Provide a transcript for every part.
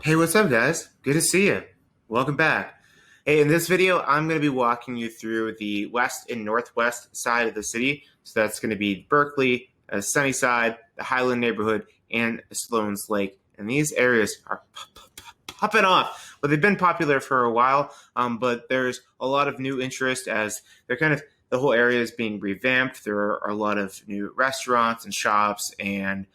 Hey, what's up, guys? Good to see you. Welcome back. Hey, in this video, I'm going to be walking you through the west and northwest side of the city. So that's going to be Berkeley, Sunnyside, the Highland neighborhood, and Sloans Lake. And these areas are popping off. Well, they've been popular for a while, but there's a lot of new interest as the whole area is being revamped. There are a lot of new restaurants and shops and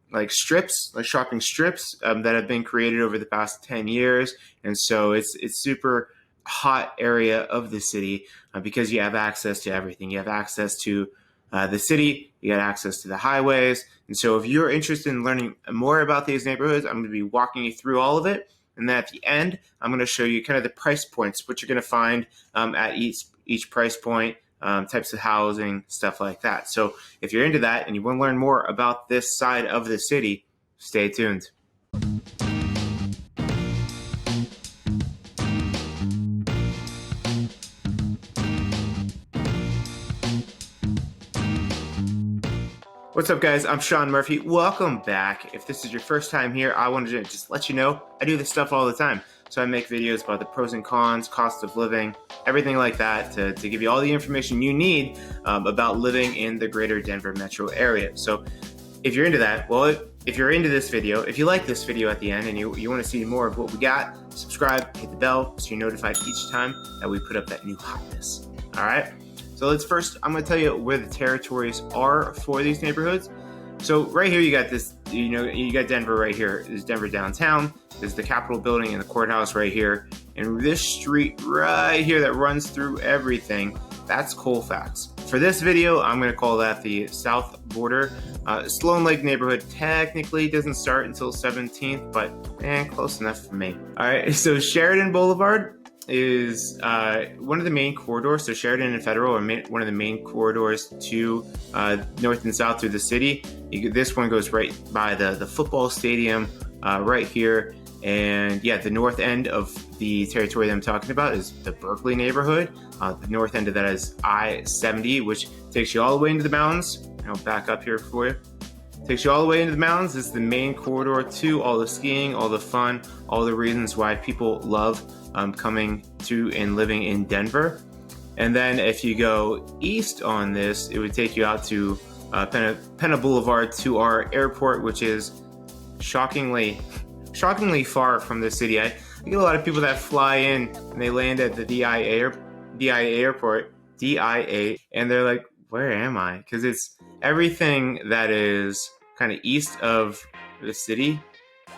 like strips, like shopping strips that have been created over the past 10 years. And so it's super hot area of the city because you have access to everything. You have access to the city, you got access to the highways. And so if you're interested in learning more about these neighborhoods, I'm going to be walking you through all of it. And then at the end, I'm going to show you kind of the price points, what you're going to find at each price point, types of housing, stuff like that. So if you're into that and you want to learn more about this side of the city, stay tuned. What's up, guys? I'm Sean Murphy. Welcome back. If this is your first time here, I wanted to just let you know I do this stuff all the time. So I make videos about the pros and cons, cost of living, everything like that to give you all the information you need about living in the greater Denver metro area. So if you're into that, well, if you're into this video, if you like this video at the end and you want to see more of what we got, subscribe, hit the bell so you're notified each time that we put up that new hotness. All right? So I'm going to tell you where the territories are for these neighborhoods. So right here, you got this, you got Denver right here. There's Denver downtown. There's the Capitol building and the courthouse right here. And this street right here that runs through everything, that's Colfax. For this video, I'm going to call that the south border. Sloan Lake neighborhood technically doesn't start until 17th, but close enough for me. All right, so Sheridan Boulevard is one of the main corridors. So Sheridan and Federal are one of the main corridors to north and south through the city. This one goes right by the football stadium right here. And yeah, the north end of the territory that I'm talking about is the Berkeley neighborhood. The north end of that is I-70, which takes you all the way into the mountains. I'll back up here for you. Takes you all the way into the mountains. This is the main corridor to all the skiing, all the fun, all the reasons why people love coming to and living in Denver. And then if you go east on this, it would take you out to Penna Boulevard to our airport, which is shockingly far from the city. I get a lot of people that fly in and they land at the DIA airport, and they're like, where am I? Because it's everything that is kind of east of the city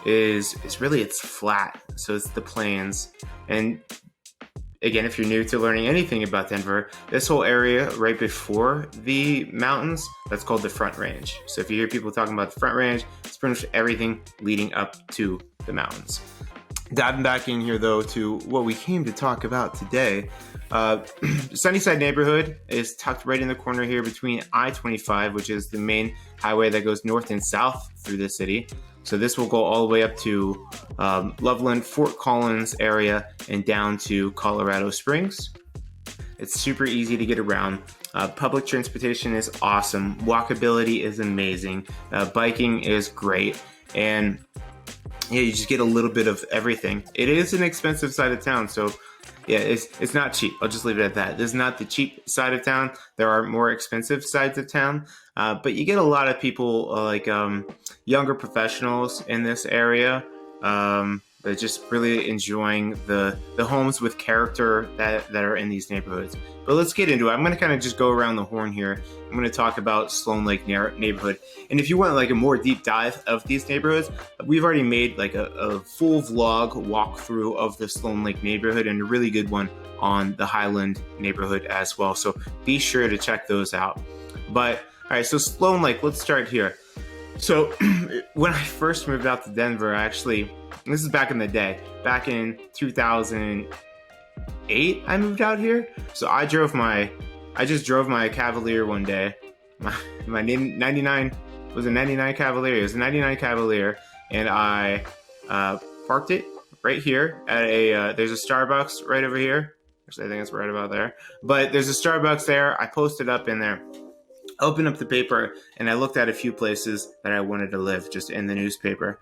is really, it's flat. So it's the plains. And again, if you're new to learning anything about Denver, this whole area right before the mountains, that's called the Front Range. So if you hear people talking about the Front Range, it's pretty much everything leading up to the mountains. Diving back in here, though, to what we came to talk about today, Sunnyside neighborhood is tucked right in the corner here between I-25, which is the main highway that goes north and south through the city. So this will go all the way up to Loveland, Fort Collins area, and down to Colorado Springs. It's super easy to get around. Public transportation is awesome. Walkability is amazing. Biking is great. And yeah, you just get a little bit of everything. It is an expensive side of town, so yeah, it's not cheap. I'll just leave it at that. This is not the cheap side of town. There are more expensive sides of town, but you get a lot of people like younger professionals in this area that just really enjoying the homes with character that are in these neighborhoods. But let's get into it. I'm going to kind of just go around the horn here. I'm going to talk about Sloan Lake neighborhood. And if you want like a more deep dive of these neighborhoods, we've already made like a full vlog walkthrough of the Sloan Lake neighborhood and a really good one on the Highland neighborhood as well. So be sure to check those out. But all right, so Sloan Lake, let's start here. So when I first moved out to Denver, this is back in the day, back in 2008, I moved out here. So I just drove my Cavalier one day. My 99, was a 99 Cavalier. It was a 99 Cavalier. And I parked it right here at there's a Starbucks right over here. Actually, I think it's right about there. But there's a Starbucks there. I posted up in there. I opened up the paper and I looked at a few places that I wanted to live just in the newspaper.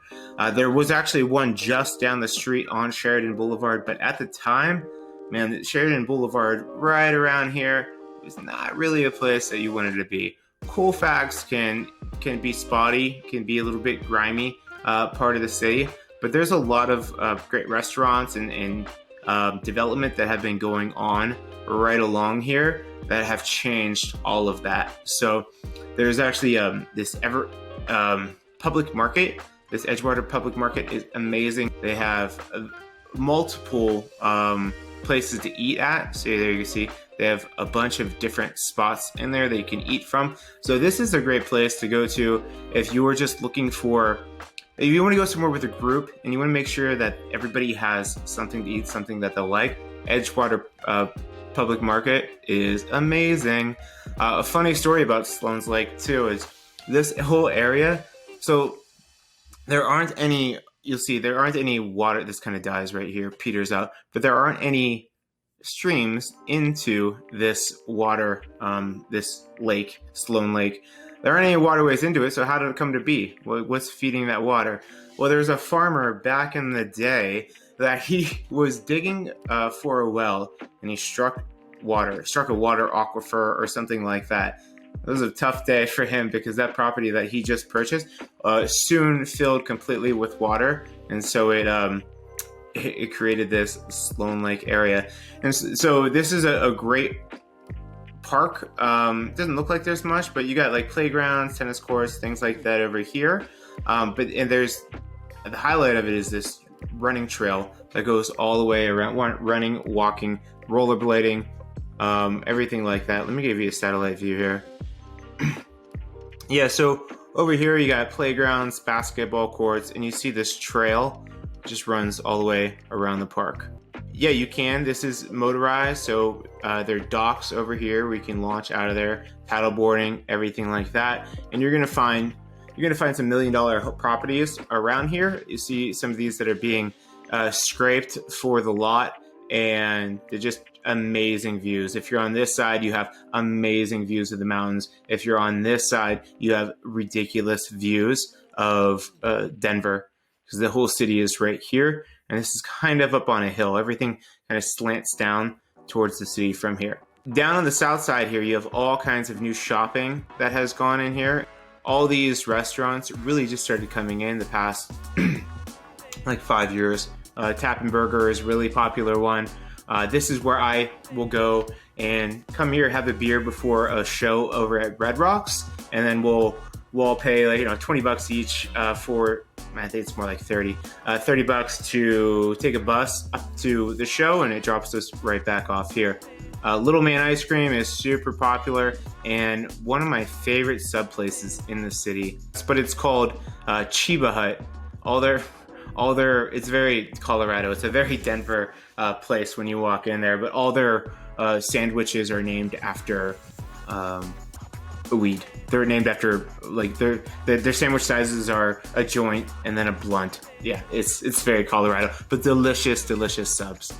There was actually one just down the street on Sheridan Boulevard, but at the time, man, Sheridan Boulevard right around here was not really a place that you wanted to be. Colfax can be spotty, can be a little bit grimy part of the city, but there's a lot of great restaurants and development that have been going on right along here that have changed all of that. So there's actually this public market. This Edgewater public market is amazing. They have multiple places to eat at. So there you can see they have a bunch of different spots in there that you can eat from. So this is a great place to go to if you are just looking for, if you want to go somewhere with a group and you want to make sure that everybody has something to eat, something that they'll like. Edgewater public market is amazing. A funny story about Sloans Lake too is this whole area. So there aren't any, you'll see there aren't any water. This kind of dies right here, peters out, but there aren't any streams into this water, this lake, Sloan Lake. There aren't any waterways into it, so how did it come to be? What's feeding that water? Well, there's a farmer back in the day that he was digging for a well, and he struck a water aquifer or something like that. It was a tough day for him because that property that he just purchased soon filled completely with water, and so it created this Sloan Lake area. And so this is a great park. Doesn't look like there's much, but you got like playgrounds, tennis courts, things like that over here. And there's the highlight of it is this running trail that goes all the way around, running, walking, rollerblading, everything like that. Let me give you a satellite view here. Yeah, so over here you got playgrounds, basketball courts, and you see this trail just runs all the way around the park. Yeah, you can. This is motorized, so there are docks over here where you can launch out of there, paddleboarding, everything like that. And you're gonna find some $1 million properties around here. You see some of these that are being scraped for the lot, and they're just amazing views. If you're on this side, you have amazing views of the mountains. If you're on this side, you have ridiculous views of Denver, because the whole city is right here. And this is kind of up on a hill. Everything kind of slants down towards the city from here. Down on the south side here, you have all kinds of new shopping that has gone in here. All these restaurants really just started coming in the past like 5 years. Tap and Burger is a really popular one. This is where I will go and come here, have a beer before a show over at Red Rocks, and then we'll pay like $20 each for, I think it's more like 30 bucks to take a bus up to the show, and it drops us right back off here. Little Man Ice Cream is super popular and one of my favorite sub places in the city. But it's called Chiba Hut. It's very Colorado. It's a very Denver place when you walk in there. But all their sandwiches are named after weed. They're named after, like, their sandwich sizes are a joint and then a blunt. Yeah, it's very Colorado, but delicious subs.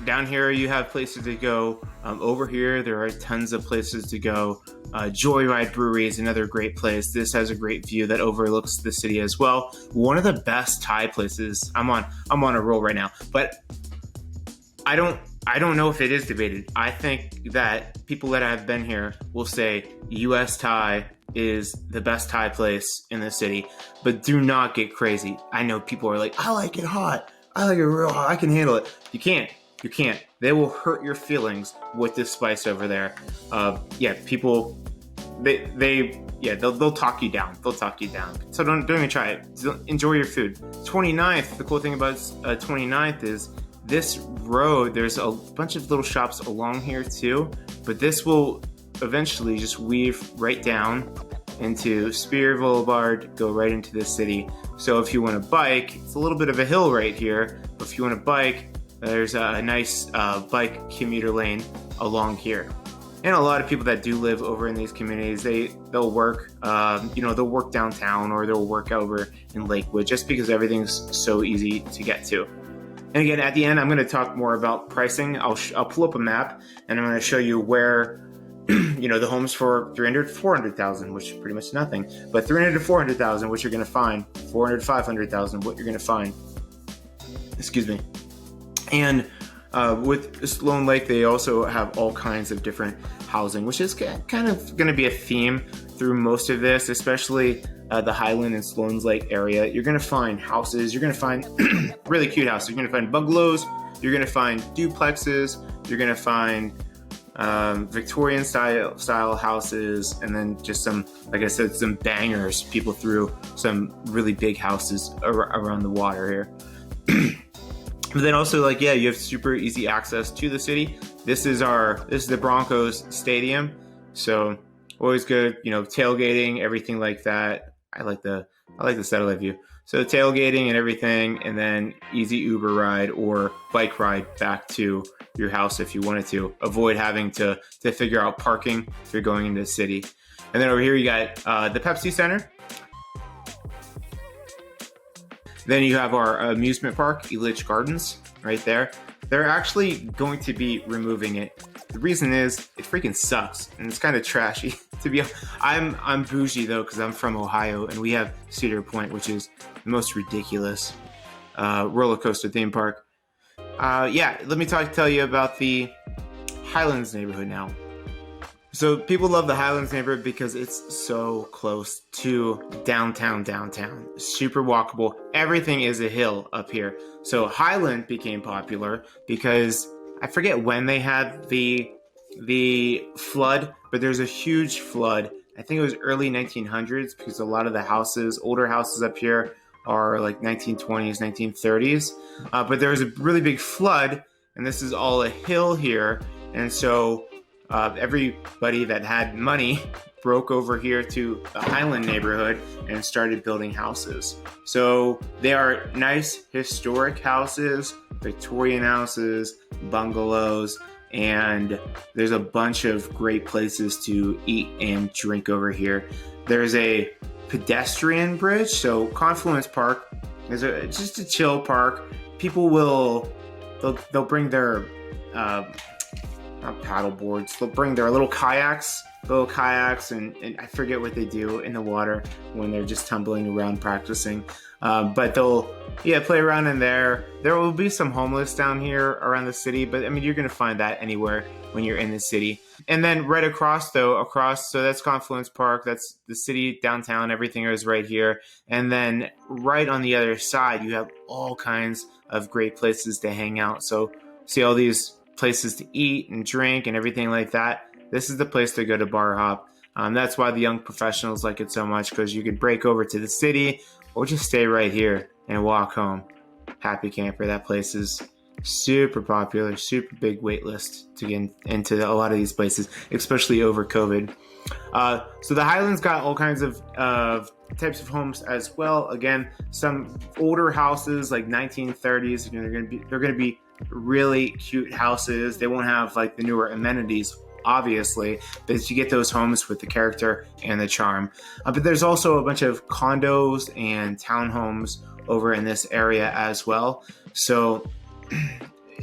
Down here you have places to go. Over here there are tons of places to go. Joyride Brewery is another great place. This has a great view that overlooks the city as well. One of the best Thai places. I'm on a roll right now, but I don't know if it is debated. I think that people that have been here will say US Thai is the best Thai place in the city, but do not get crazy. I know people are like, I like it hot. I like it real hot. I can handle it. You can't. They will hurt your feelings with this spice over there. People, they'll talk you down. So don't even try it. Enjoy your food. 29th, the cool thing about 29th is this road, there's a bunch of little shops along here too, but this will eventually just weave right down into Spear Boulevard, go right into the city. So if you want to bike, it's a little bit of a hill right here, but if you want to bike, there's a nice bike commuter lane along here. And a lot of people that do live over in these communities, they'll work, they'll work downtown or they'll work over in Lakewood just because everything's so easy to get to. And again, at the end, I'm going to talk more about pricing. I'll pull up a map and I'm going to show you where the homes for 300 to 400,000, which is pretty much nothing, but 300 to 400,000, what you're going to find, 400 to 500,000, what you're going to find. Excuse me. And with Sloan Lake, they also have all kinds of different housing, which is kind of going to be a theme through most of this, especially the Highland and Sloans Lake area. You're going to find houses. You're going to find really cute houses. You're going to find bungalows. You're going to find duplexes. You're going to find Victorian style houses, and then just some, like I said, some bangers. People threw some really big houses around the water here. But then also, you have super easy access to the city. This is the Broncos stadium, so always good. Tailgating, everything like that. I like the satellite view. So tailgating and everything, and then easy Uber ride or bike ride back to your house if you wanted to. Avoid having to figure out parking if you're going into the city. And then over here you got the Pepsi Center. Then you have our amusement park, Elitch Gardens, right there. They're actually going to be removing it. The reason is it freaking sucks and it's kind of trashy. To be honest, I'm bougie though because I'm from Ohio and we have Cedar Point, which is the most ridiculous roller coaster theme park. Let me tell you about the Highlands neighborhood now. So people love the Highlands neighborhood because it's so close to downtown. Super walkable. Everything is a hill up here. So Highland became popular because I forget when they had the flood, but there's a huge flood. I think it was early 1900s because a lot of the older houses up here are like 1920s, 1930s. But there was a really big flood, and this is all a hill here. And so everybody that had money broke over here to the Highland neighborhood and started building houses. So they are nice historic houses, Victorian houses, bungalows, and there's a bunch of great places to eat and drink over here. There's a pedestrian bridge, so Confluence Park is just a chill park. People they'll bring their not paddle boards. They'll bring their little kayaks, and I forget what they do in the water when they're just tumbling around practicing. But they'll play around in there. There will be some homeless down here around the city, but I mean, you're going to find that anywhere when you're in the city. And then right across, so that's Confluence Park. That's the city downtown. Everything is right here. And then right on the other side, you have all kinds of great places to hang out. So see all these places to eat and drink and everything like that. This is the place to go to bar hop. That's why the young professionals like it so much, because you could break over to the city or just stay right here and walk home. Happy camper. That place is super popular, super big wait list to get into a lot of these places, especially over COVID. So the Highlands got all kinds of types of homes as well. Again, some older houses like 1930s. They're going to be really cute houses. They won't have like the newer amenities, obviously, but you get those homes with the character and the charm. But there's also a bunch of condos and townhomes over in this area as well. So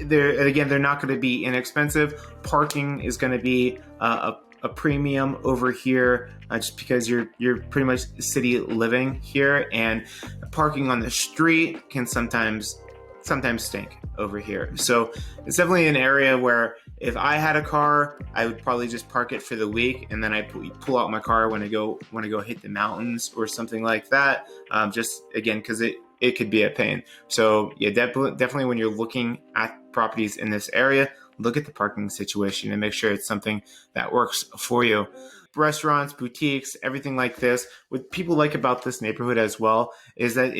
they're not going to be inexpensive. Parking is going to be a premium over here, just because you're pretty much city living here, and parking on the street can sometimes stink over here. So it's definitely an area where if I had a car, I would probably just park it for the week, and then I pull out my car when I go hit the mountains or something like that. Just again, because it could be a pain. So yeah, definitely when you're looking at properties in this area, look at the parking situation and make sure it's something that works for you. Restaurants, boutiques, everything like this. What people like about this neighborhood as well is that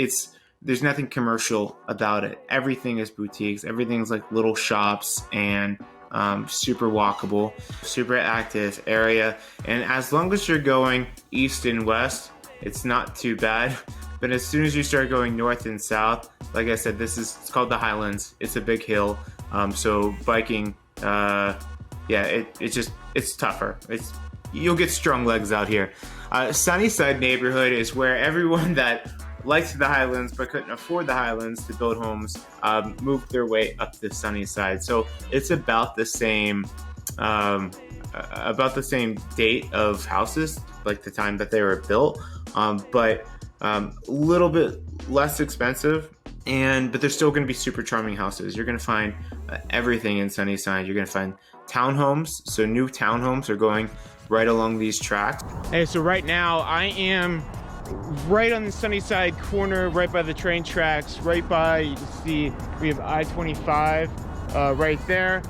there's nothing commercial about it. Everything is boutiques. Everything's like little shops and super walkable, super active area. And as long as you're going east and west, it's not too bad. But as soon as you start going north and south, like I said, it's called the Highlands. It's a big hill. So biking, it's tougher. You'll get strong legs out here. Sunnyside neighborhood is where everyone that liked the Highlands but couldn't afford the Highlands to build homes moved their way up the Sunnyside. So it's about the same about the same date of houses, like the time that they were built, but a little bit less expensive. But they're still going to be super charming houses. You're going to find everything in Sunnyside. You're going to find townhomes. So new townhomes are going right along these tracks. Hey, so right now I am right on the Sunnyside corner, right by the train tracks, right by, you can see we have I-25 right there.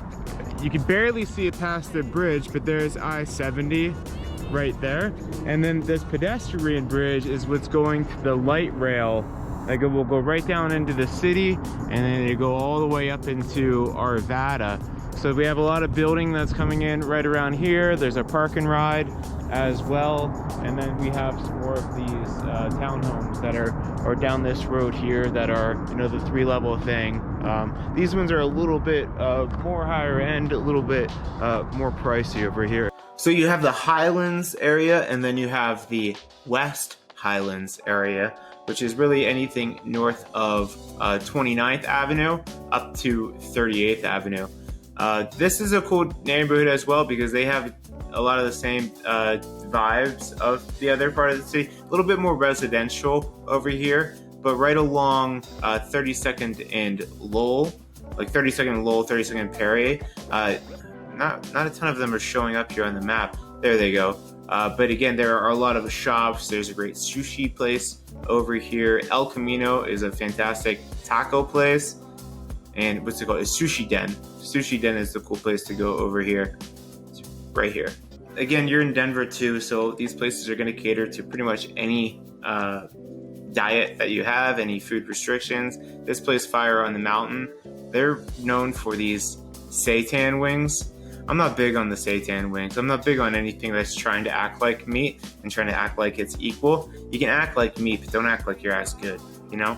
You can barely see it past the bridge, but there's I-70 right there. And then this pedestrian bridge is what's going to the light rail. Like it will go right down into the city, and then it go all the way up into Arvada. So we have a lot of building that's coming in right around here. There's a park and ride as well, and then we have some more of these townhomes that are down this road here that are, you know, the 3-level thing. These ones are a little bit more higher end, a little bit more pricey over here. So you have the Highlands area, and then you have the West Highlands area, which is really anything north of 29th Avenue up to 38th Avenue. This is a cool neighborhood as well because they have a lot of the same vibes of the other part of the city. A little bit more residential over here, but right along 32nd and Lowell, like 32nd and Lowell, 32nd and Perry. Not a ton of them are showing up here on the map. There they go. But again, there are a lot of shops. There's a great sushi place over here. El Camino is a fantastic taco place. And what's it called? It's Sushi Den. Sushi Den is the cool place to go over here. It's right here. Again, you're in Denver too, so these places are going to cater to pretty much any diet that you have, any food restrictions. This place, Fire on the Mountain, they're known for these seitan wings. I'm not big on the seitan wings. I'm not big on anything that's trying to act like meat and trying to act like it's equal. You can act like meat, but don't act like you're as good, you know?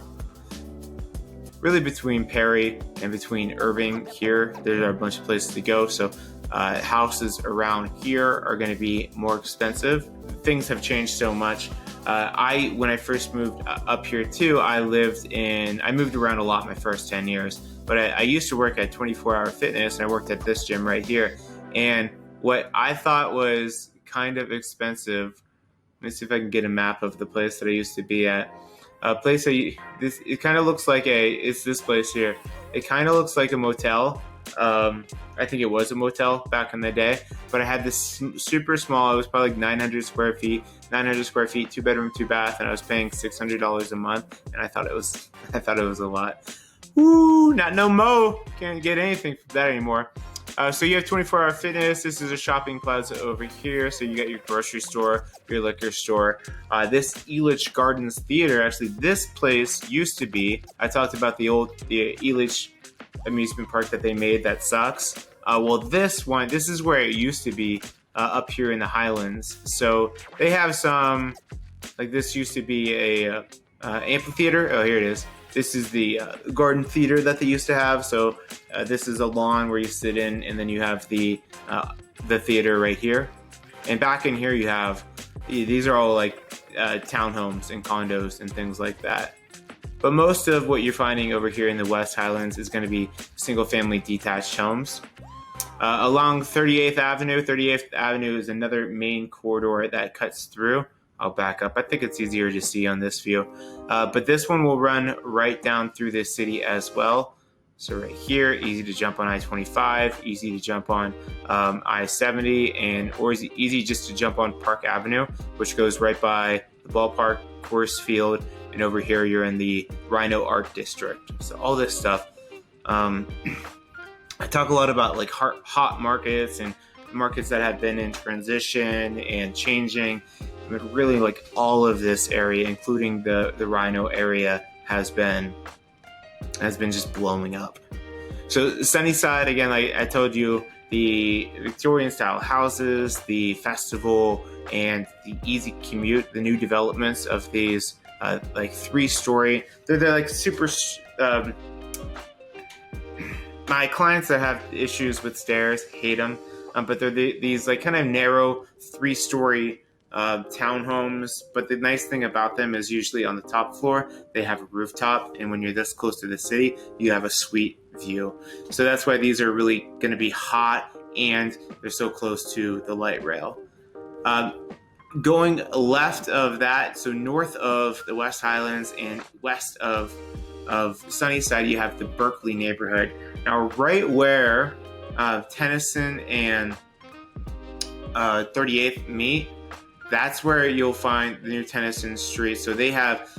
Really between Perry and between Irving here, there are a bunch of places to go. So houses around here are going to be more expensive. Things have changed so much. When I first moved up here too, I moved around a lot my first 10 years. But I used to work at 24 Hour Fitness, and I worked at this gym right here. And what I thought was kind of expensive, let me see if I can get a map of the place that I used to be at. A place that it kind of looks like it's this place here. It kind of looks like a motel. I think it was a motel back in the day, but I had this super small, it was probably like 900 square feet, 2 bedroom, 2 bath, and I was paying $600 a month, and I thought it was a lot. Woo, not no mo. Can't get anything from that anymore. So you have 24 Hour Fitness. This is a shopping plaza over here. So you got your grocery store, your liquor store. This Elitch Gardens Theater, actually, this place used to be, I talked about the Elitch amusement park that they made that sucks. Well, this is where it used to be up here in the Highlands. So they have some, like this used to be a amphitheater. Oh, here it is. This is the garden theater that they used to have. So this is a lawn where you sit in, and then you have the theater right here. And back in here you have, these are all like townhomes and condos and things like that. But most of what you're finding over here in the West Highlands is going to be single-family detached homes. Along 38th Avenue is another main corridor that cuts through. I'll back up. I think it's easier to see on this view. But this one will run right down through this city as well. So right here, easy to jump on I-25, easy to jump on I-70, or easy just to jump on Park Avenue, which goes right by the ballpark, course field, and over here you're in the Rhino Art District. So all this stuff. I talk a lot about like hot markets and markets that have been in transition and changing. But really, like all of this area, including the Rhino area, has been just blowing up. So Sunnyside, again, like I told you, the Victorian style houses, the festival, and the easy commute, the new developments of these like 3-story. They're like super. My clients that have issues with stairs hate them, but they're these like kind of narrow 3-story townhomes. But the nice thing about them is usually on the top floor they have a rooftop, and when you're this close to the city you have a sweet view. So that's why these are really going to be hot and they're so close to the light rail. Going left of that, so north of the West Highlands and west of Sunnyside, you have the Berkeley neighborhood. Now, right where Tennyson and 38th meet, that's where you'll find the new Tennyson Street. So they have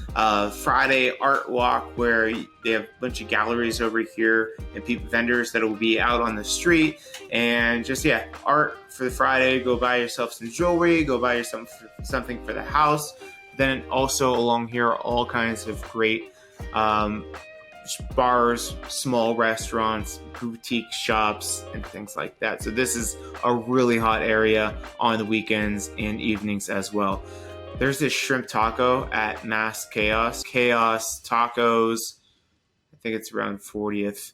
Friday art walk where they have a bunch of galleries over here and vendors that will be out on the street, and just art for the Friday. Go buy yourself some jewelry, go buy yourself something for the house. Then also along here are all kinds of great bars, small restaurants, boutique shops, and things like that. So this is a really hot area on the weekends and evenings as well. There's this shrimp taco at Mass Chaos Tacos. I think it's around 40th.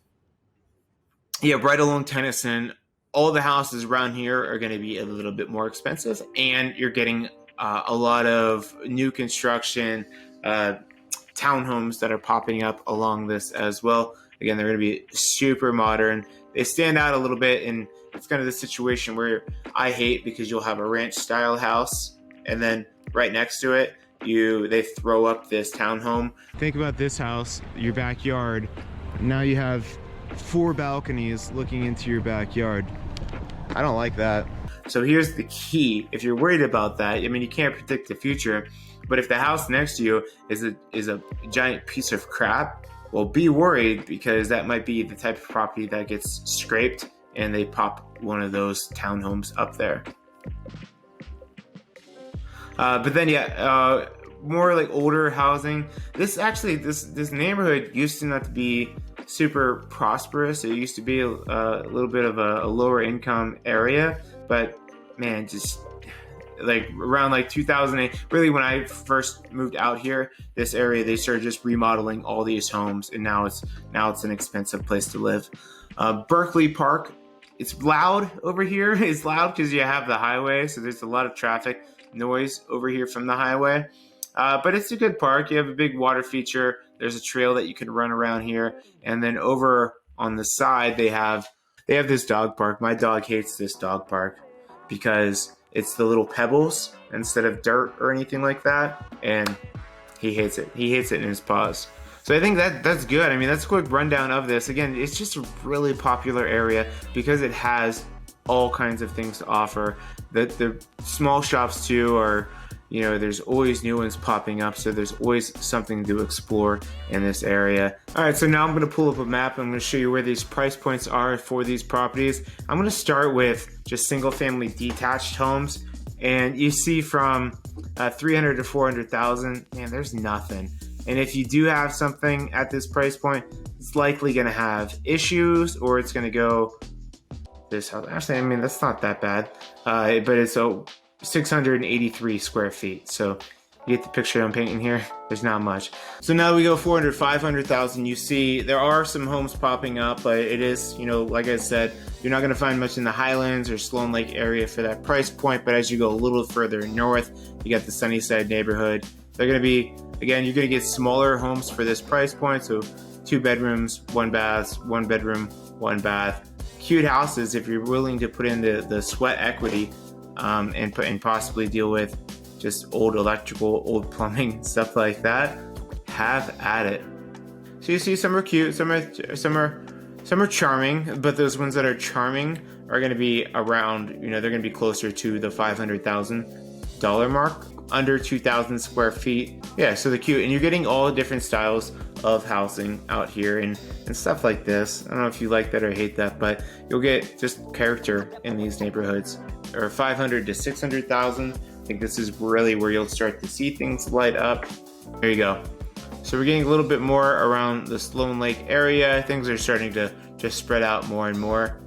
Yeah, right along Tennyson. All the houses around here are going to be a little bit more expensive, and you're getting a lot of new construction, townhomes that are popping up along this as well. Again, they're going to be super modern. They stand out a little bit, and it's kind of the situation where I hate, because you'll have a ranch style house and then right next to it they throw up this townhome. Think about this house, your backyard. Now you have 4 balconies looking into your backyard. I don't like that. So here's the key. If you're worried about that, I mean, you can't predict the future, but if the house next to you is a giant piece of crap, well, be worried, because that might be the type of property that gets scraped and they pop one of those townhomes up there. But then more like older housing. This neighborhood used to not to be super prosperous. It used to be a little bit of a lower income area, but man, just like around like 2008, really when I first moved out here, this area, they started just remodeling all these homes, and now it's an expensive place to live. Berkeley Park, it's loud over here. It's loud because you have the highway, so there's a lot of traffic noise over here from the highway. But it's a good park. You have a big water feature. There's a trail that you can run around here, and then over on the side they have this dog park. My dog hates this dog park because it's the little pebbles instead of dirt or anything like that, and he hates it. He hates it in his paws. So I think that's good. I mean, that's a quick rundown of this. Again, it's just a really popular area because it has all kinds of things to offer. The small shops too are, there's always new ones popping up, so there's always something to explore in this area. All right, so now I'm going to pull up a map. I'm going to show you where these price points are for these properties. I'm going to start with just single-family detached homes, and you see from 300 to 400,000. Man, there's nothing. And if you do have something at this price point, it's likely going to have issues, or it's going to go this house. Actually, I mean, that's not that bad, but it's 683 square feet. So you get the picture I'm painting here. There's not much. So now we go 400, 500,000. You see there are some homes popping up, but it is, like I said, you're not going to find much in the Highlands or Sloan Lake area for that price point. But as you go a little further north, you got the Sunnyside neighborhood. They're going to be, again, you're going to get smaller homes for this price point. So 2 bedrooms, 1 bath, 1 bedroom, 1 bath. Cute houses if you're willing to put in the sweat equity. And possibly deal with just old electrical, old plumbing, stuff like that. Have at it. So you see, some are cute, some are charming, but those ones that are charming are going to be around, they're going to be closer to the $500,000 mark, under 2,000 square feet. Yeah, so they're cute, and you're getting all different styles of housing out here and stuff like this. I don't know if you like that or hate that, but you'll get just character in these neighborhoods. Or 500 to 600,000. I think this is really where you'll start to see things light up. There you go. So we're getting a little bit more around the Sloan Lake area. Things are starting to just spread out more and more.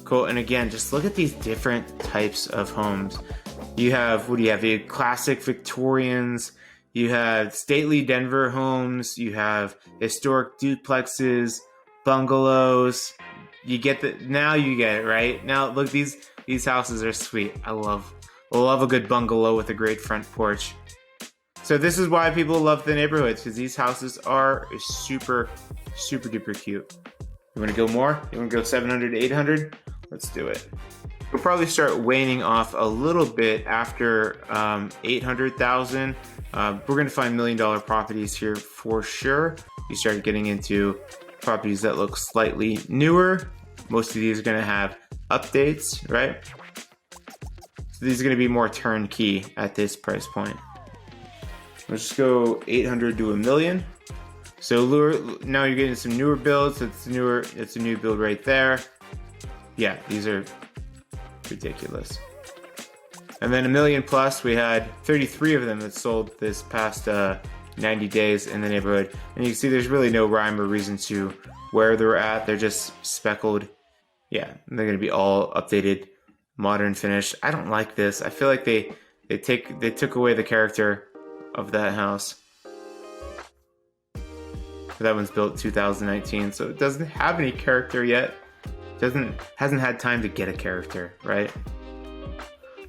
Cool. And again, just look at these different types of homes. You have, what do you have? You have classic Victorians. You have stately Denver homes. You have historic duplexes, bungalows. You get now you get it, right? Now look, these houses are sweet. I love a good bungalow with a great front porch. So this is why people love the neighborhoods, because these houses are super, super duper cute. You want to go more? You want to go 700 to 800? Let's do it. We'll probably start waning off a little bit after 800,000. We're gonna find $1 million properties here for sure. You start getting into properties that look slightly newer. Most of these are gonna have updates, right? So these are gonna be more turnkey at this price point. Let's just go 800 to 1 million. So now you're getting some newer builds. It's newer. It's a new build right there. Yeah, these are ridiculous. And then 1 million plus, we had 33 of them that sold this past 90 days in the neighborhood. And you can see there's really no rhyme or reason to where they're at. They're just speckled. Yeah, they're gonna be all updated, modern finish. I don't like this. I feel like they took away the character of that house. That one's built 2019, so it doesn't have any character yet. Hasn't had time to get a character, right?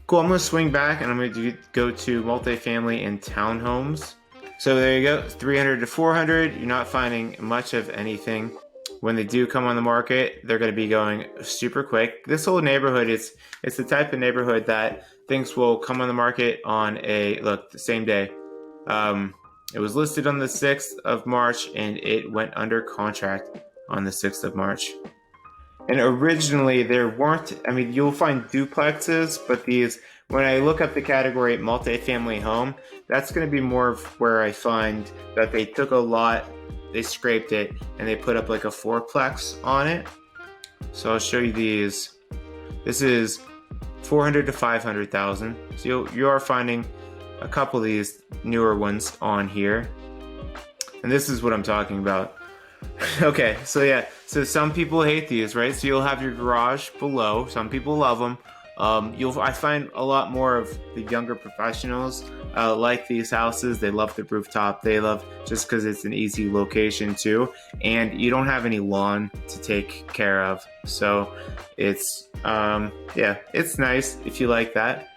Cool, I'm gonna swing back and I'm gonna go to multifamily and townhomes. So there you go, 300 to 400. You're not finding much of anything. When they do come on the market, they're gonna be going super quick. This whole neighborhood, it's the type of neighborhood that things will come on the market on the same day. It was listed on the 6th of March and it went under contract on the 6th of March. And originally there weren't, I mean, you'll find duplexes, but these, when I look up the category multifamily home, that's going to be more of where I find that they took a lot, they scraped it, and they put up like a fourplex on it. So I'll show you these. This is 400 to 500,000. So you are finding a couple of these newer ones on here. And this is what I'm talking about. Okay, so yeah, so some people hate these, right? So you'll have your garage below. Some people love them. I find a lot more of the younger professionals like these houses. They love the rooftop. They love just because it's an easy location too, and you don't have any lawn to take care of. So it's yeah, it's nice if you like that.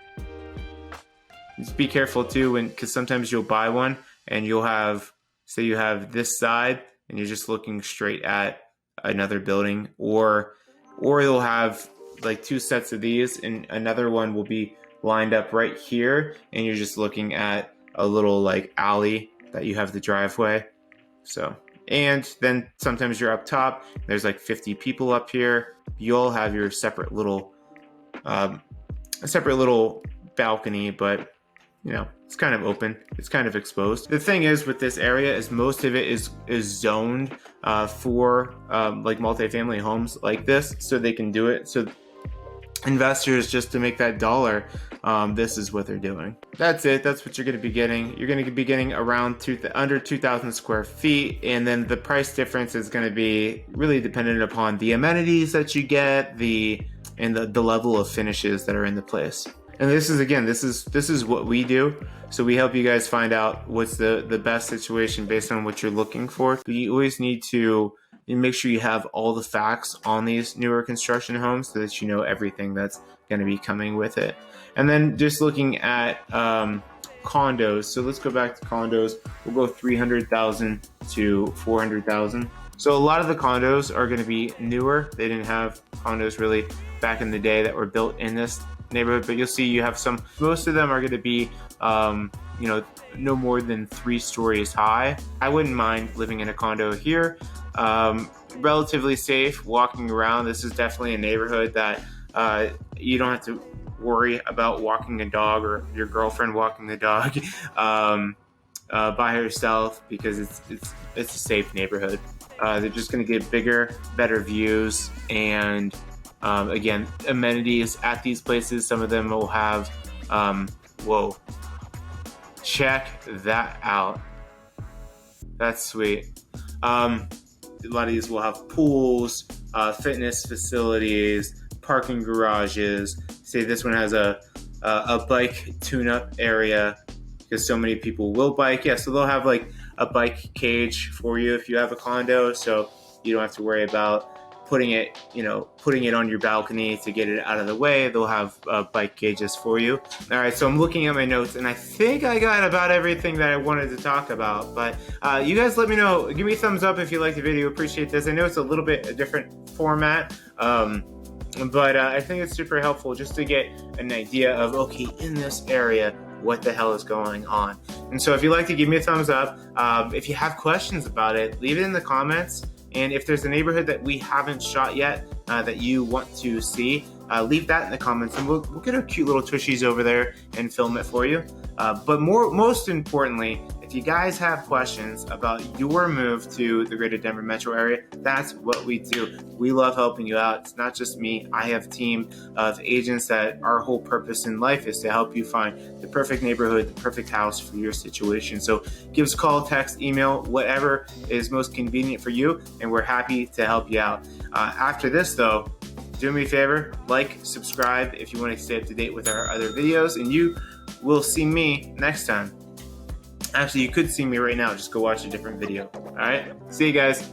Just be careful too, because sometimes you'll buy one and you'll have, say you have this side and you're just looking straight at another building, or you'll have like two sets of these and another one will be lined up right here and you're just looking at a little like alley that you have the driveway. So, and then sometimes you're up top, there's like 50 people up here. You'll have your separate little balcony, but you know, it's kind of open, it's kind of exposed. The thing is with this area is most of it is zoned for like multifamily homes like this, so they can do it. So investors, just to make that dollar, this is what they're doing. That's it. That's what you're going to be getting. You're going to be getting around under 2,000 square feet, and then the price difference is going to be really dependent upon the amenities that you get, and the level of finishes that are in the place. And this is what we do. So we help you guys find out what's the best situation based on what you're looking for. But you always need to make sure you have all the facts on these newer construction homes so that you know everything that's going to be coming with it. And then just looking at condos. So let's go back to condos. We'll go 300,000 to 400,000. So a lot of the condos are going to be newer. They didn't have condos really back in the day that were built in this neighborhood, but you'll see you have some. Most of them are going to be no more than 3 stories high. I wouldn't mind living in a condo here. Relatively safe walking around. This is definitely a neighborhood that you don't have to worry about walking a dog or your girlfriend walking the dog by herself, because it's a safe neighborhood. They're just going to get bigger, better views, and again, amenities at these places. Some of them will have, whoa, check that out. That's sweet. A lot of these will have pools, fitness facilities, parking garages. Say this one has a bike tune-up area because so many people will bike. Yeah, so they'll have like a bike cage for you if you have a condo, so you don't have to worry about putting it on your balcony to get it out of the way. They'll have bike cages for you. All right, so I'm looking at my notes, and I think I got about everything that I wanted to talk about. But you guys let me know. Give me a thumbs up if you like the video. Appreciate this. I know it's a little bit a different format. But I think it's super helpful just to get an idea of, okay, in this area, what the hell is going on. And so if you'd like to give me a thumbs up, if you have questions about it, leave it in the comments. And if there's a neighborhood that we haven't shot yet that you want to see, leave that in the comments, and we'll get our cute little tushies over there and film it for you. But most importantly, if you guys have questions about your move to the greater Denver metro area, that's what we do. We love helping you out. It's not just me. I have a team of agents that our whole purpose in life is to help you find the perfect neighborhood, the perfect house for your situation. So give us a call, text, email, whatever is most convenient for you, and we're happy to help you out. After this though, do me a favor, like, subscribe if you want to stay up to date with our other videos, and you will see me next time. Actually, you could see me right now. Just go watch a different video. All right? See you guys.